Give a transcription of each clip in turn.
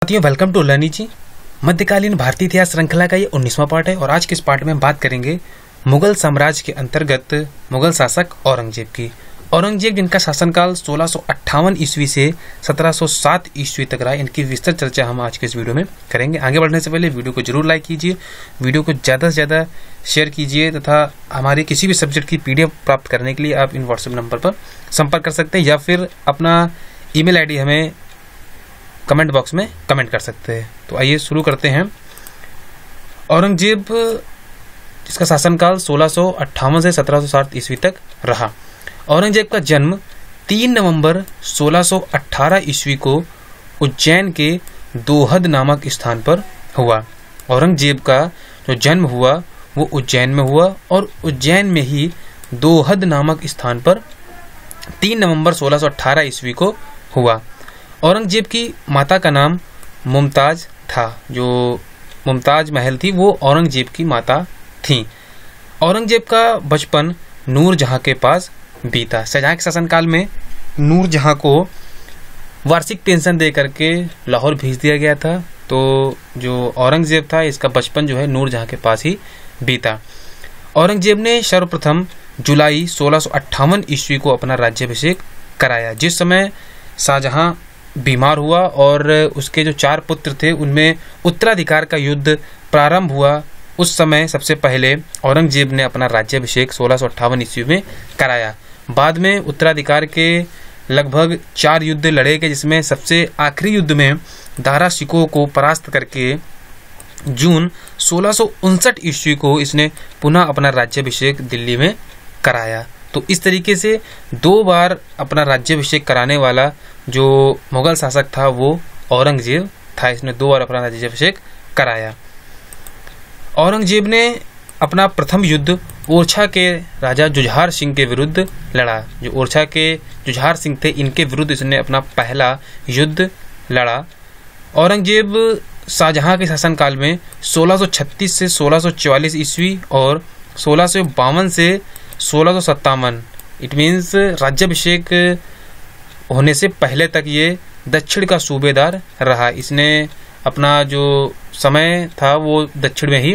साथियों, welcome to learning जी। मध्यकालीन भारतीय इतिहास श्रृंखला का ये 19वां पार्ट है और आज के इस पार्ट में हम बात करेंगे मुगल साम्राज्य के अंतर्गत मुगल शासक औरंगजेब की। औरंगजेब जिनका शासनकाल 1658 ईस्वी से 1707 ईस्वी तक रहा, इनकी विस्तृत चर्चा हम आज के इस वीडियो में करेंगे। आगे बढ़ने से पहले वीडियो को जरूर लाइक कीजिए, वीडियो को ज़्यादा से ज़्यादा शेयर कीजिए तथा हमारे किसी भी सब्जेक्ट की PDF प्राप्त करने के लिए आप इन व्हाट्सएप नंबर पर संपर्क कर सकते हैं या फिर अपना email ID हमें कमेंट बॉक्स में कमेंट कर सकते हैं। तो आइए शुरू करते हैं। औरंगजेब जिसका शासनकाल 1658 से 1707 ईस्वी तक रहा। औरंगजेब का जन्म 3 नवंबर 1618 ईस्वी को उज्जैन के दोहद नामक स्थान पर हुआ। औरंगजेब का जो जन्म हुआ वो उज्जैन में हुआ और उज्जैन में ही दोहद नामक स्थान पर 3 नवंबर 1618 ईस्वी को हुआ। औरंगजेब की माता का नाम मुमताज था। जो मुमताज महल थी वो औरंगजेब की माता थी। औरंगजेब का बचपन नूरजहां के पास बीता। शाहजहां के शासनकाल में नूरजहां को वार्षिक पेंशन दे करके लाहौर भेज दिया गया था। तो जो औरंगजेब था इसका बचपन जो है नूरजहां के पास ही बीता। औरंगजेब ने सर्वप्रथम जुलाई 1658 ईस्वी को अपना राज्याभिषेक कराया। जिस समय शाहजहां बीमार हुआ और उसके जो 4 पुत्र थे उनमें उत्तराधिकार का युद्ध प्रारंभ हुआ, उस समय सबसे पहले औरंगजेब ने अपना राज्याभिषेक 1658 ईस्वी में कराया। बाद में उत्तराधिकार के लगभग 4 युद्ध लड़े गए, जिसमें सबसे आखिरी युद्ध में दारा शिकोह को परास्त करके जून 1659 ईस्वी को इसने पुनः अपना राज्याभिषेक दिल्ली में कराया। तो इस तरीके से 2 बार अपना राज्याभिषेक कराने वाला जो मुगल शासक था वो औरंगजेब था। इसने 2 बार अपना राज्याभिषेक कराया। औरंगजेब ने अपना प्रथम युद्ध ओरछा के राजा जुझार सिंह के विरुद्ध लड़ा। जो ओरछा के जुझार सिंह थे इनके विरुद्ध इसने अपना पहला युद्ध लड़ा। औरंगजेब शाहजहां के शासनकाल में 1636 से 1644 ईस्वी और 1652 से 1657 इट मीन्स राज्याभिषेक होने से पहले तक ये दक्षिण का सूबेदार रहा। इसने अपना जो समय था वो दक्षिण में ही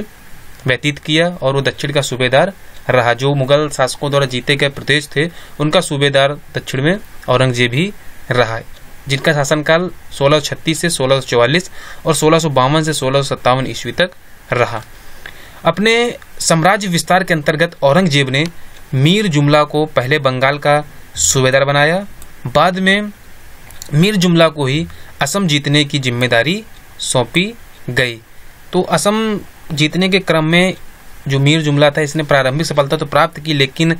व्यतीत किया और वो दक्षिण का सूबेदार रहा। जो मुगल शासकों द्वारा जीते गए प्रदेश थे उनका सूबेदार दक्षिण में औरंगजेब ही रहा, जिनका शासनकाल 1636 से 1644 और 1652 से 1657 ईस्वी तक रहा। अपने साम्राज्य विस्तार के अंतर्गत औरंगजेब ने मीर जुमला को पहले बंगाल का सूबेदार बनाया। बाद में मीर जुमला को ही असम जीतने की जिम्मेदारी सौंपी गई। तो असम जीतने के क्रम में जो मीर जुमला था इसने प्रारंभिक सफलता तो प्राप्त की, लेकिन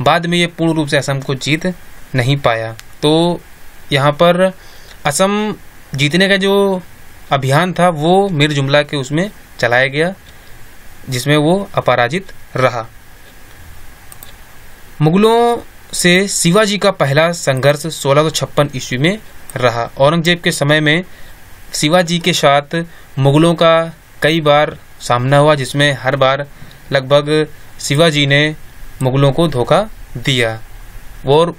बाद में ये पूर्ण रूप से असम को जीत नहीं पाया। तो यहाँ पर असम जीतने का जो अभियान था वो मीर जुमला के उसमें चलाया गया, जिसमें वो अपराजित रहा। मुगलों से शिवाजी का पहला संघर्ष 1656 ईस्वी में रहा। औरंगजेब के समय में शिवाजी के साथ मुगलों का कई बार सामना हुआ, जिसमें हर बार लगभग शिवाजी ने मुगलों को धोखा दिया। और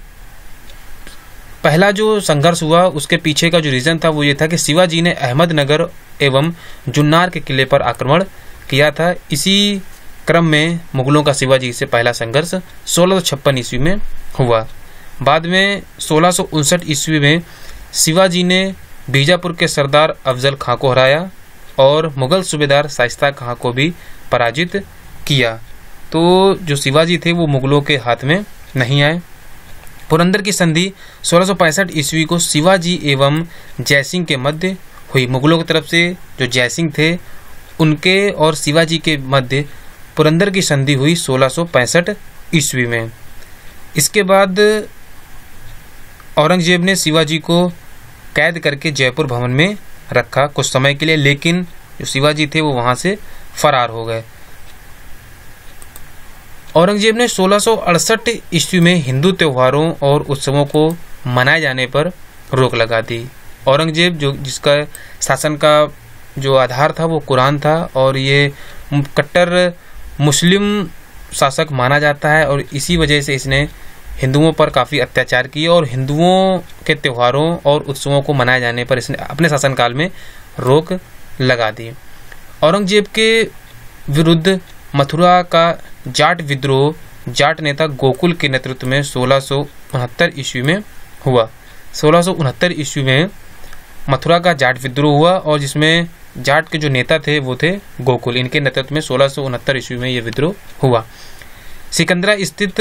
पहला जो संघर्ष हुआ उसके पीछे का जो रीजन था वो ये था कि शिवाजी ने अहमदनगर एवं जुन्नार के किले पर आक्रमण किया था। इसी क्रम में मुगलों का शिवाजी से पहला संघर्ष 1656 ईस्वी में हुआ। बाद में 1659 ईस्वी में शिवाजी ने बीजापुर के सरदार अफजल खां को हराया और मुगल सूबेदार शाइस्ता खां को भी पराजित किया। तो जो शिवाजी थे वो मुगलों के हाथ में नहीं आए। पुरंदर की संधि 1665 ईस्वी को शिवाजी एवं जयसिंह के मध्य हुई। मुगलों की तरफ से जो जयसिंह थे उनके और शिवाजी के मध्य पुरंदर की संधि हुई 1665 ईस्वी में। इसके बाद औरंगजेब ने शिवाजी को कैद करके जयपुर भवन में रखा कुछ समय के लिए, लेकिन जो शिवाजी थे वो वहां से फरार हो गए। औरंगजेब ने 1668 ईस्वी में हिंदू त्योहारों और उत्सवों को मनाए जाने पर रोक लगा दी। औरंगजेब जिसका शासन का जो आधार था वो कुरान था और ये कट्टर मुस्लिम शासक माना जाता है और इसी वजह से इसने हिंदुओं पर काफ़ी अत्याचार किए और हिंदुओं के त्योहारों और उत्सवों को मनाए जाने पर इसने अपने शासनकाल में रोक लगा दी। औरंगजेब के विरुद्ध मथुरा का जाट विद्रोह जाट नेता गोकुल के नेतृत्व में 1669 ईस्वी में हुआ। 1669 ईस्वी में मथुरा का जाट विद्रोह हुआ और जिसमें जाट के जो नेता थे वो थे गोकुल। इनके नेतृत्व में 1669 ईस्वी में ये विद्रोह हुआ। सिकंदरा स्थित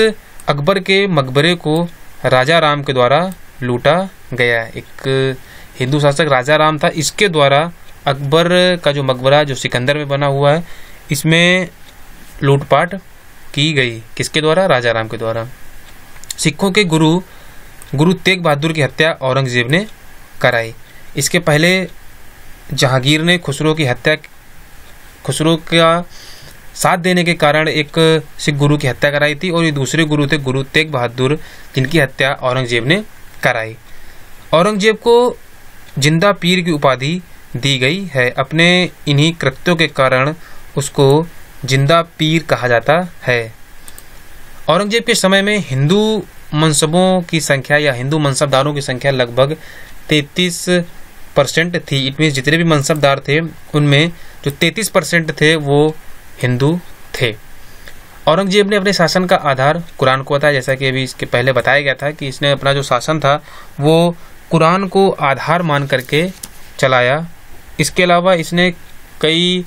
अकबर के मकबरे को राजा राम के द्वारा लूटा गया। एक हिंदू शासक राजा राम था, इसके द्वारा अकबर का जो मकबरा जो सिकंदर में बना हुआ है इसमें लूटपाट की गई। किसके द्वारा? राजा राम के द्वारा। सिखों के गुरु तेग बहादुर की हत्या औरंगजेब ने कराई। इसके पहले जहांगीर ने खुसरो का साथ देने के कारण एक सिख गुरु की हत्या कराई थी और ये दूसरे गुरु थे गुरु तेग बहादुर, जिनकी हत्या औरंगजेब ने कराई। औरंगजेब को जिंदा पीर की उपाधि दी गई है। अपने इन्हीं कृत्यों के कारण उसको जिंदा पीर कहा जाता है। औरंगजेब के समय में हिंदू मनसबों की संख्या या हिंदू मनसबदारों की संख्या लगभग 33% थी। इट मीन्स जितने भी मनसबदार थे उनमें जो 33% थे वो हिंदू थे। औरंगजेब ने अपने शासन का आधार कुरान को बताया, जैसा कि अभी इसके पहले बताया गया था कि इसने अपना जो शासन था वो कुरान को आधार मान करके चलाया। इसके अलावा इसने कई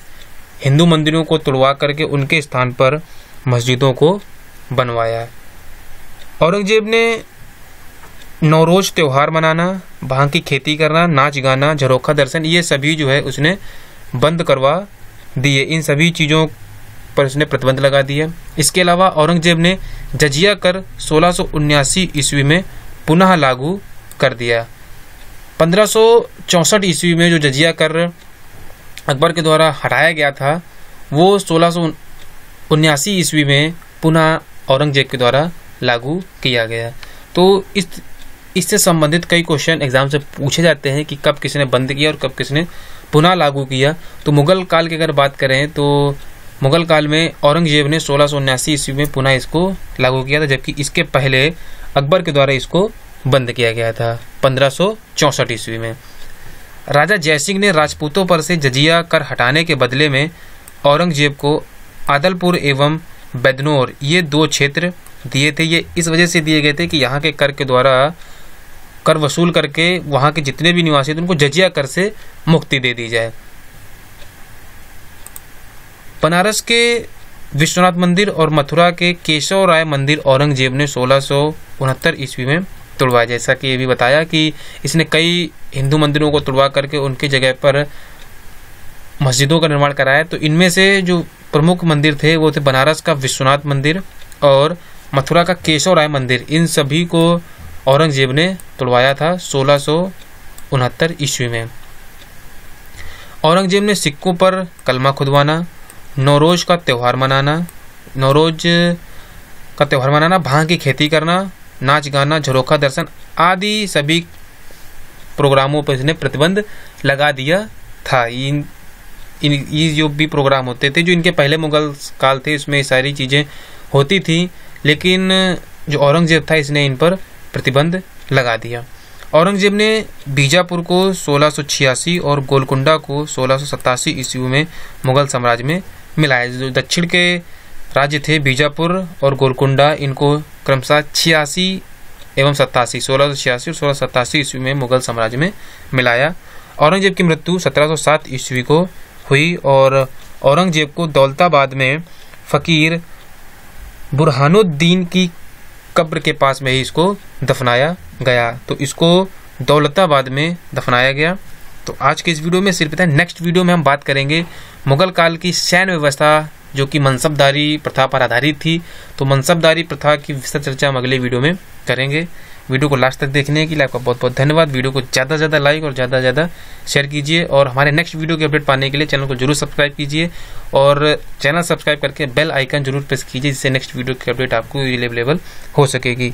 हिंदू मंदिरों को तोड़वा करके उनके स्थान पर मस्जिदों को बनवाया। औरंगजेब ने नौरोज त्योहार मनाना, भांग की खेती करना, नाच गाना, झरोखा दर्शन, ये सभी जो है उसने बंद करवा दिए। इन सभी चीज़ों पर उसने प्रतिबंध लगा दिया। इसके अलावा औरंगजेब ने जजिया कर 1679 ईस्वी में पुनः लागू कर दिया। 1564 ईस्वी में जो जजिया कर अकबर के द्वारा हटाया गया था वो 1679 ईस्वी में पुनः औरंगजेब के द्वारा लागू किया गया। तो इससे संबंधित कई क्वेश्चन एग्जाम से पूछे जाते हैं कि कब किसने बंद किया और कब किसने पुनः लागू किया। तो मुगल काल की अगर बात करें तो मुगल काल में औरंगजेब ने 1679 ईस्वी में पुनः इसको लागू किया था, जबकि इसके पहले अकबर के द्वारा इसको बंद किया गया था 1564 ईस्वी में। राजा जयसिंह ने राजपूतों पर से जजिया कर हटाने के बदले में औरंगजेब को आदलपुर एवं बैदनौर ये 2 क्षेत्र दिए थे। ये इस वजह से दिए गए थे कि यहाँ के कर के द्वारा कर वसूल करके वहाँ के जितने भी निवासी थे उनको जजिया कर से मुक्ति दे दी जाए। बनारस के विश्वनाथ मंदिर और मथुरा के केशव राय मंदिर औरंगजेब ने 1669 ईस्वी में तोड़वाया। जैसा कि ये भी बताया कि इसने कई हिंदू मंदिरों को तोड़वा करके उनकी जगह पर मस्जिदों का निर्माण कराया। तो इनमें से जो प्रमुख मंदिर थे वो थे बनारस का विश्वनाथ मंदिर और मथुरा का केशव राय मंदिर। इन सभी को औरंगजेब ने तोड़वाया था 1669 ईस्वी में। औरंगजेब ने सिक्कों पर कलमा खुदवाना, नौरोज का त्यौहार मनाना, भांग की खेती करना, नाच गाना, झरोखा दर्शन आदि सभी प्रोग्रामों पर इसने प्रतिबंध लगा दिया था। ये जो भी प्रोग्राम होते थे जो इनके पहले मुगल काल थे उसमें सारी चीज़ें होती थी, लेकिन जो औरंगजेब था इसने इन पर प्रतिबंध लगा दिया। औरंगजेब ने बीजापुर को 1686 और गोलकुंडा को 1687 ईस्वी में मुगल साम्राज्य में मिलाया। जो दक्षिण के राज्य थे बीजापुर और गोलकुंडा, इनको क्रमशः 86 एवं 87 1686 और 1687 ईस्वी में मुगल साम्राज्य में मिलाया। औरंगजेब की मृत्यु 1707 ईस्वी को हुई और औरंगजेब को दौलताबाद में फकीर बुरहानुद्दीन की कब्र के पास में ही इसको दफनाया गया। तो इसको दौलताबाद में दफनाया गया। तो आज के इस वीडियो में सिर्फ इतना। नेक्स्ट वीडियो में हम बात करेंगे मुगल काल की सैन्य व्यवस्था जो कि मनसबदारी प्रथा पर आधारित थी। तो मनसबदारी प्रथा की विस्तृत चर्चा हम अगले वीडियो में करेंगे। वीडियो को लास्ट तक देखने के लिए आपका बहुत बहुत धन्यवाद। वीडियो को ज़्यादा से ज़्यादा लाइक और ज़्यादा से ज़्यादा शेयर कीजिए और हमारे नेक्स्ट वीडियो की अपडेट पाने के लिए चैनल को जरूर सब्सक्राइब कीजिए और चैनल सब्सक्राइब करके बेल आइकन जरूर प्रेस कीजिए, जिससे नेक्स्ट वीडियो की अपडेट आपको अवेलेबल हो सकेगी।